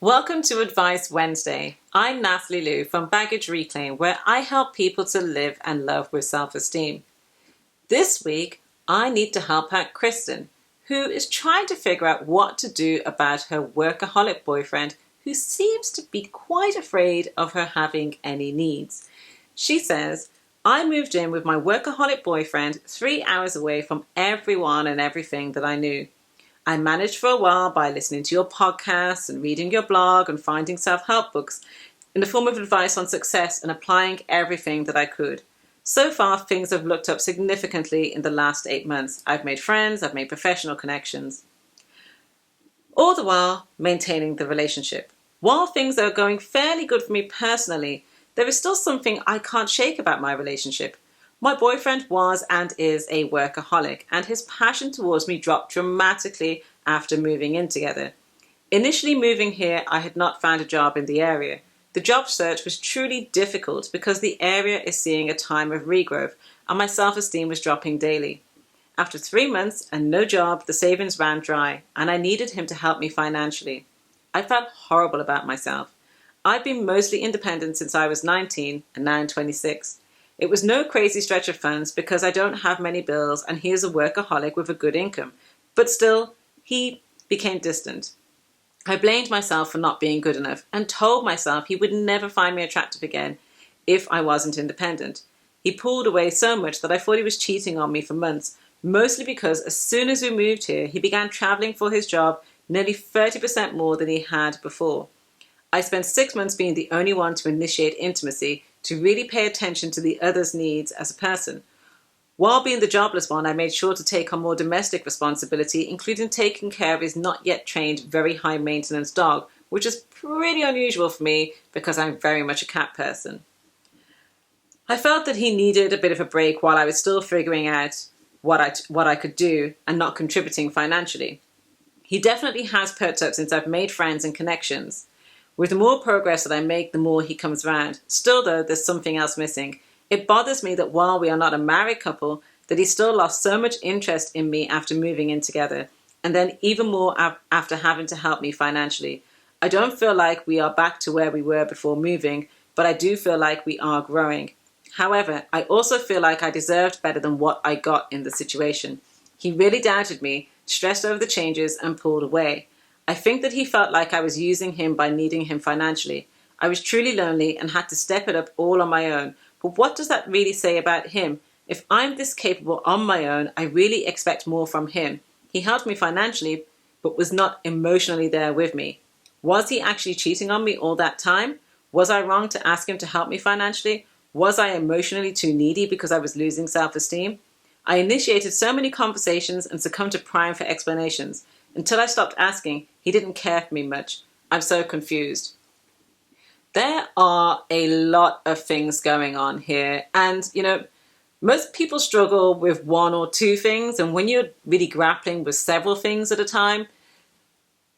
Welcome to Advice Wednesday. I'm Natalie Lue from Baggage Reclaim, where I help people to live and love with self-esteem. This week, I need to help out Kristen, who is trying to figure out what to do about her workaholic boyfriend, who seems to be quite afraid of her having any needs. She says, I moved in with my workaholic boyfriend 3 hours away from everyone and everything that I knew. I managed for a while by listening to your podcasts and reading your blog and finding self-help books in the form of advice on success and applying everything that I could. So far, things have looked up significantly in the last 8 months. I've made friends, I've made professional connections, all the while maintaining the relationship. While things are going fairly good for me personally, there is still something I can't shake about my relationship. My boyfriend was and is a workaholic, and his passion towards me dropped dramatically after moving in together. Initially moving here, I had not found a job in the area. The job search was truly difficult because the area is seeing a time of regrowth, and my self-esteem was dropping daily. After 3 months and no job, the savings ran dry, and I needed him to help me financially. I felt horrible about myself. I've been mostly independent since I was 19, and now I'm 26. It was no crazy stretch of funds because I don't have many bills and he is a workaholic with a good income. But still, he became distant. I blamed myself for not being good enough and told myself he would never find me attractive again if I wasn't independent. He pulled away so much that I thought he was cheating on me for months, mostly because as soon as we moved here, he began traveling for his job nearly 30% more than he had before. I spent 6 months being the only one to initiate intimacy, to really pay attention to the other's needs as a person. While being the jobless one, I made sure to take on more domestic responsibility, including taking care of his not yet trained, very high maintenance dog, which is pretty unusual for me because I'm very much a cat person. I felt that he needed a bit of a break while I was still figuring out what I could do and not contributing financially. He definitely has perked up since I've made friends and connections. With the more progress that I make, the more he comes round. Still though, there's something else missing. It bothers me that while we are not a married couple, that he still lost so much interest in me after moving in together, and then even more after having to help me financially. I don't feel like we are back to where we were before moving, but I do feel like we are growing. However, I also feel like I deserved better than what I got in the situation. He really doubted me, stressed over the changes, and pulled away. I think that he felt like I was using him by needing him financially. I was truly lonely and had to step it up all on my own. But what does that really say about him? If I'm this capable on my own, I really expect more from him. He helped me financially, but was not emotionally there with me. Was he actually cheating on me all that time? Was I wrong to ask him to help me financially? Was I emotionally too needy because I was losing self-esteem? I initiated so many conversations and succumbed to prying for explanations. Until I stopped asking, he didn't care for me much. I'm so confused. There are a lot of things going on here. And, most people struggle with one or two things. And when you're really grappling with several things at a time,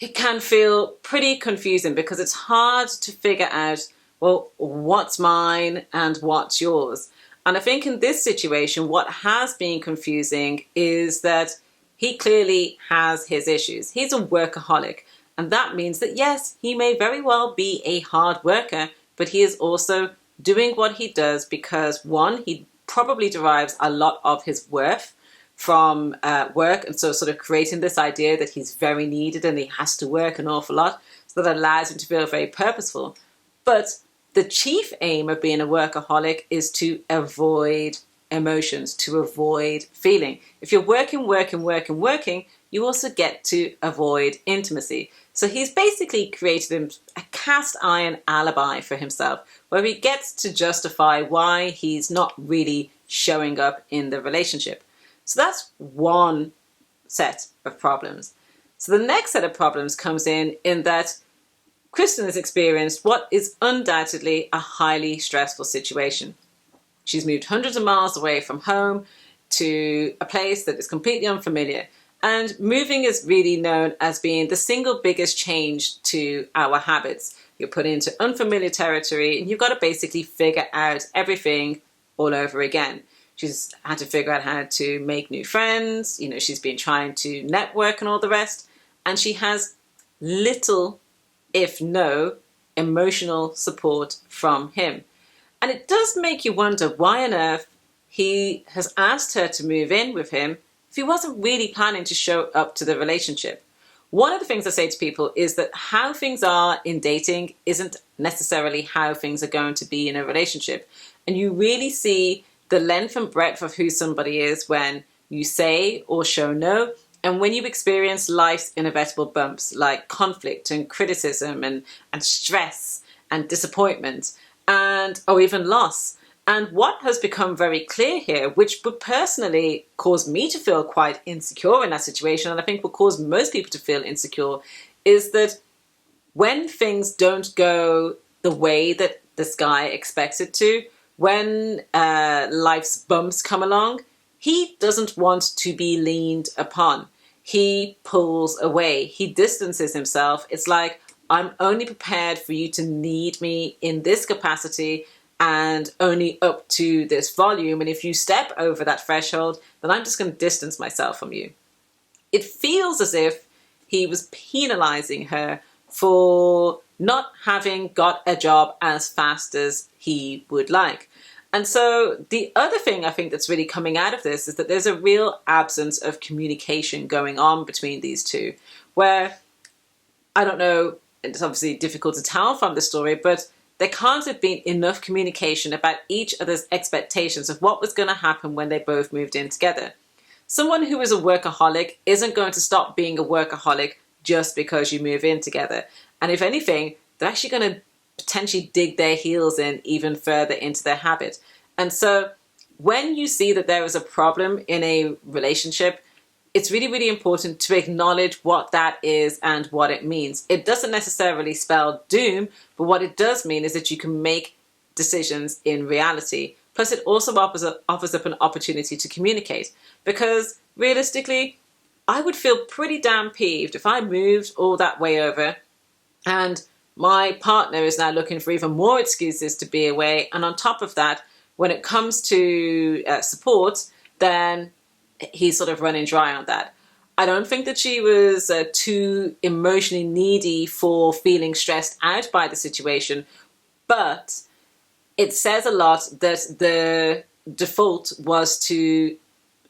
it can feel pretty confusing because it's hard to figure out, well, what's mine and what's yours. And I think in this situation, what has been confusing is that he clearly has his issues. He's a workaholic. And that means that, yes, he may very well be a hard worker, but he is also doing what he does because, one, he probably derives a lot of his worth from work. And so sort of creating this idea that he's very needed and he has to work an awful lot. So that allows him to feel very purposeful. But the chief aim of being a workaholic is to avoid emotions, to avoid feeling. If you're working, you also get to avoid intimacy. So he's basically created a cast iron alibi for himself, where he gets to justify why he's not really showing up in the relationship. So that's one set of problems. So the next set of problems comes in that Kristen has experienced what is undoubtedly a highly stressful situation. She's moved hundreds of miles away from home to a place that is completely unfamiliar. And moving is really known as being the single biggest change to our habits. You're put into unfamiliar territory and you've got to basically figure out everything all over again. She's had to figure out how to make new friends. She's been trying to network and all the rest. And she has little if no emotional support from him. And it does make you wonder why on earth he has asked her to move in with him if he wasn't really planning to show up to the relationship. One of the things I say to people is that how things are in dating isn't necessarily how things are going to be in a relationship. And you really see the length and breadth of who somebody is when you say or show no, and when you experience life's inevitable bumps like conflict and criticism and stress and disappointment and or even loss. And what has become very clear here, which would personally cause me to feel quite insecure in that situation, and I think will cause most people to feel insecure, is that when things don't go the way that this guy expects it to, when life's bumps come along, he doesn't want to be leaned upon. He pulls away. He distances himself. It's like, I'm only prepared for you to need me in this capacity and only up to this volume. And if you step over that threshold, then I'm just going to distance myself from you. It feels as if he was penalizing her for not having got a job as fast as he would like. And so the other thing I think that's really coming out of this is that there's a real absence of communication going on between these two, where, I don't know, it's obviously difficult to tell from the story, but there can't have been enough communication about each other's expectations of what was going to happen when they both moved in together. Someone who is a workaholic isn't going to stop being a workaholic just because you move in together. And if anything, they're actually going to potentially dig their heels in even further into their habit. And so when you see that there is a problem in a relationship, it's really, really important to acknowledge what that is and what it means. It doesn't necessarily spell doom, but what it does mean is that you can make decisions in reality. Plus, it also offers up an opportunity to communicate. Because realistically, I would feel pretty damn peeved if I moved all that way over and my partner is now looking for even more excuses to be away. And on top of that, when it comes to support, then he's sort of running dry on that. I don't think that she was too emotionally needy for feeling stressed out by the situation, but it says a lot that the default was to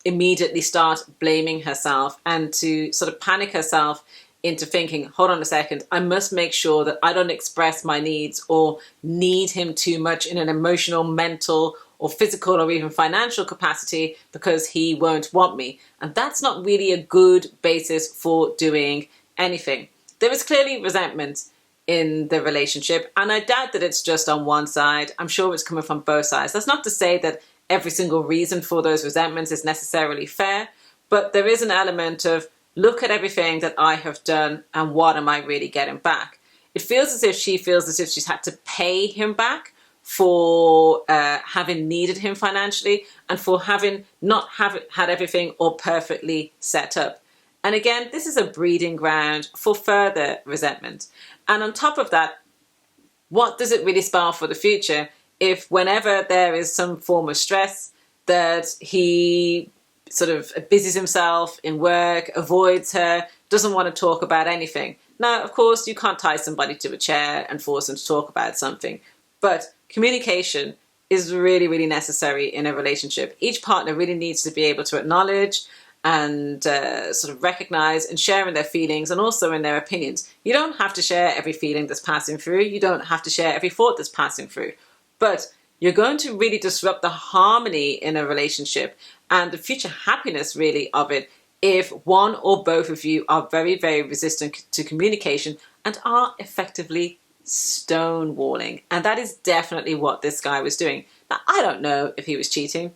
immediately start blaming herself and to sort of panic herself into thinking, hold on a second, I must make sure that I don't express my needs or need him too much in an emotional, mental, or physical or even financial capacity because he won't want me. And that's not really a good basis for doing anything. There is clearly resentment in the relationship, and I doubt that it's just on one side. I'm sure it's coming from both sides. That's not to say that every single reason for those resentments is necessarily fair, but there is an element of, look at everything that I have done and what am I really getting back? It feels as if she feels as if she's had to pay him back for having needed him financially and for having not had everything all perfectly set up. And again, this is a breeding ground for further resentment. And on top of that, what does it really spell for the future if whenever there is some form of stress that he sort of busies himself in work, avoids her, doesn't want to talk about anything? Now, of course, you can't tie somebody to a chair and force them to talk about something, but communication is really, really necessary in a relationship. Each partner really needs to be able to acknowledge and sort of recognize and share in their feelings and also in their opinions. You don't have to share every feeling that's passing through. You don't have to share every thought that's passing through. But you're going to really disrupt the harmony in a relationship and the future happiness really of it if one or both of you are very, very resistant to communication and are effectively stonewalling. And that is definitely what this guy was doing. Now, I don't know if he was cheating.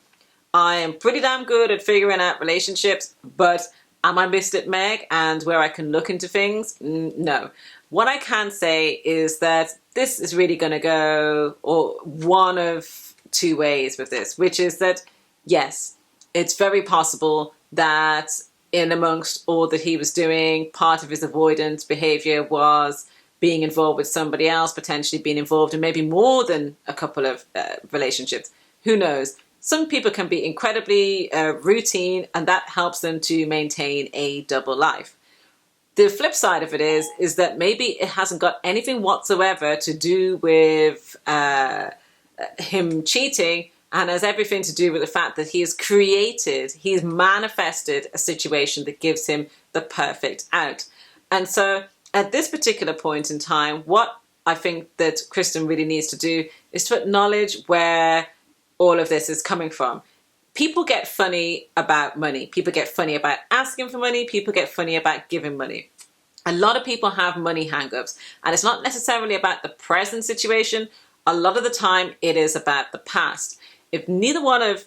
I am pretty damn good at figuring out relationships, but am I Missed It Meg and where I can look into things? No. What I can say is that this is really going to go or one of two ways with this, which is that, yes, it's very possible that in amongst all that he was doing, part of his avoidant behavior was being involved with somebody else, potentially being involved in maybe more than a couple of relationships. Who knows? Some people can be incredibly routine, and that helps them to maintain a double life. The flip side of it is that maybe it hasn't got anything whatsoever to do with him cheating, and has everything to do with the fact that he's manifested a situation that gives him the perfect out. And so at this particular point in time, what I think that Kristen really needs to do is to acknowledge where all of this is coming from. People get funny about money. People get funny about asking for money. People get funny about giving money. A lot of people have money hang-ups, and it's not necessarily about the present situation. A lot of the time it is about the past. If neither one of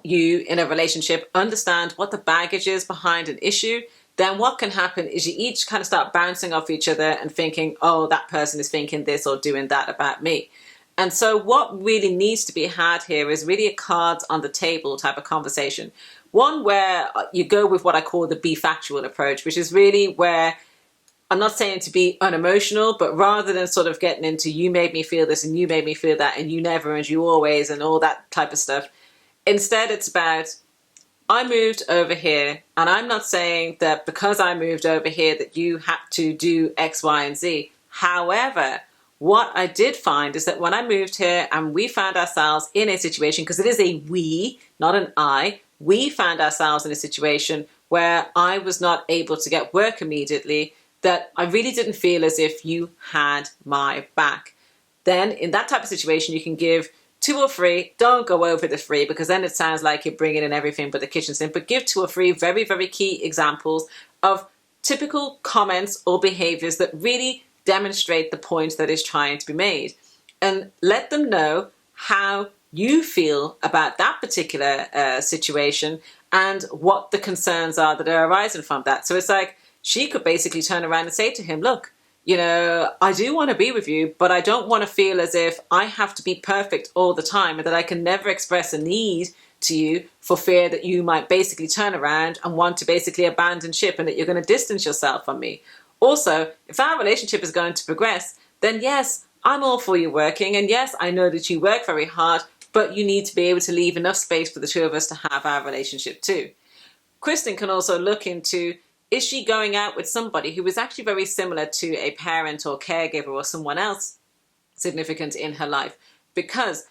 you in a relationship understand what the baggage is behind an issue, then what can happen is you each kind of start bouncing off each other and thinking, oh, that person is thinking this or doing that about me. And so what really needs to be had here is really a cards on the table type of conversation. One where you go with what I call the be factual approach, which is really where I'm not saying to be unemotional, but rather than sort of getting into you made me feel this and you made me feel that and you never and you always and all that type of stuff. Instead, it's about, I moved over here, and I'm not saying that because I moved over here that you had to do X, Y, and Z. However, what I did find is that when I moved here and we found ourselves in a situation, because it is a we, not an I, we found ourselves in a situation where I was not able to get work immediately, that I really didn't feel as if you had my back. Then in that type of situation, you can give 2 or 3. Don't go over the 3 because then it sounds like you're bringing in everything but the kitchen sink. But give 2 or 3 very, very key examples of typical comments or behaviors that really demonstrate the point that is trying to be made. And let them know how you feel about that particular situation and what the concerns are that are arising from that. So it's like, she could basically turn around and say to him, look, I do want to be with you, but I don't want to feel as if I have to be perfect all the time and that I can never express a need to you for fear that you might basically turn around and want to basically abandon ship and that you're going to distance yourself from me. Also, if our relationship is going to progress, then yes, I'm all for you working. And yes, I know that you work very hard, but you need to be able to leave enough space for the two of us to have our relationship too. Kristen can also look into, is she going out with somebody who is actually very similar to a parent or caregiver or someone else significant in her life? Because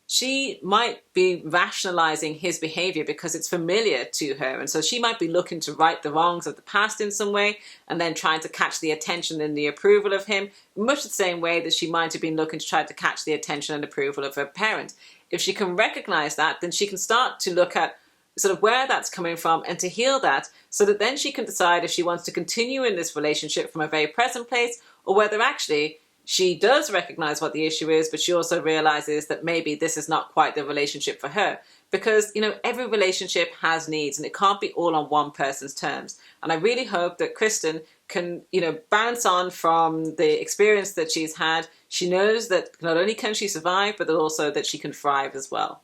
she might be rationalizing his behavior because it's familiar to her. And so she might be looking to right the wrongs of the past in some way and then trying to catch the attention and the approval of him, much the same way that she might have been looking to try to catch the attention and approval of her parent. If she can recognize that, then she can start to look at sort of where that's coming from and to heal that so that then she can decide if she wants to continue in this relationship from a very present place or whether actually she does recognize what the issue is, but she also realizes that maybe this is not quite the relationship for her. Because, every relationship has needs and it can't be all on one person's terms. And I really hope that Kristen can, bounce on from the experience that she's had. She knows that not only can she survive, but also that she can thrive as well.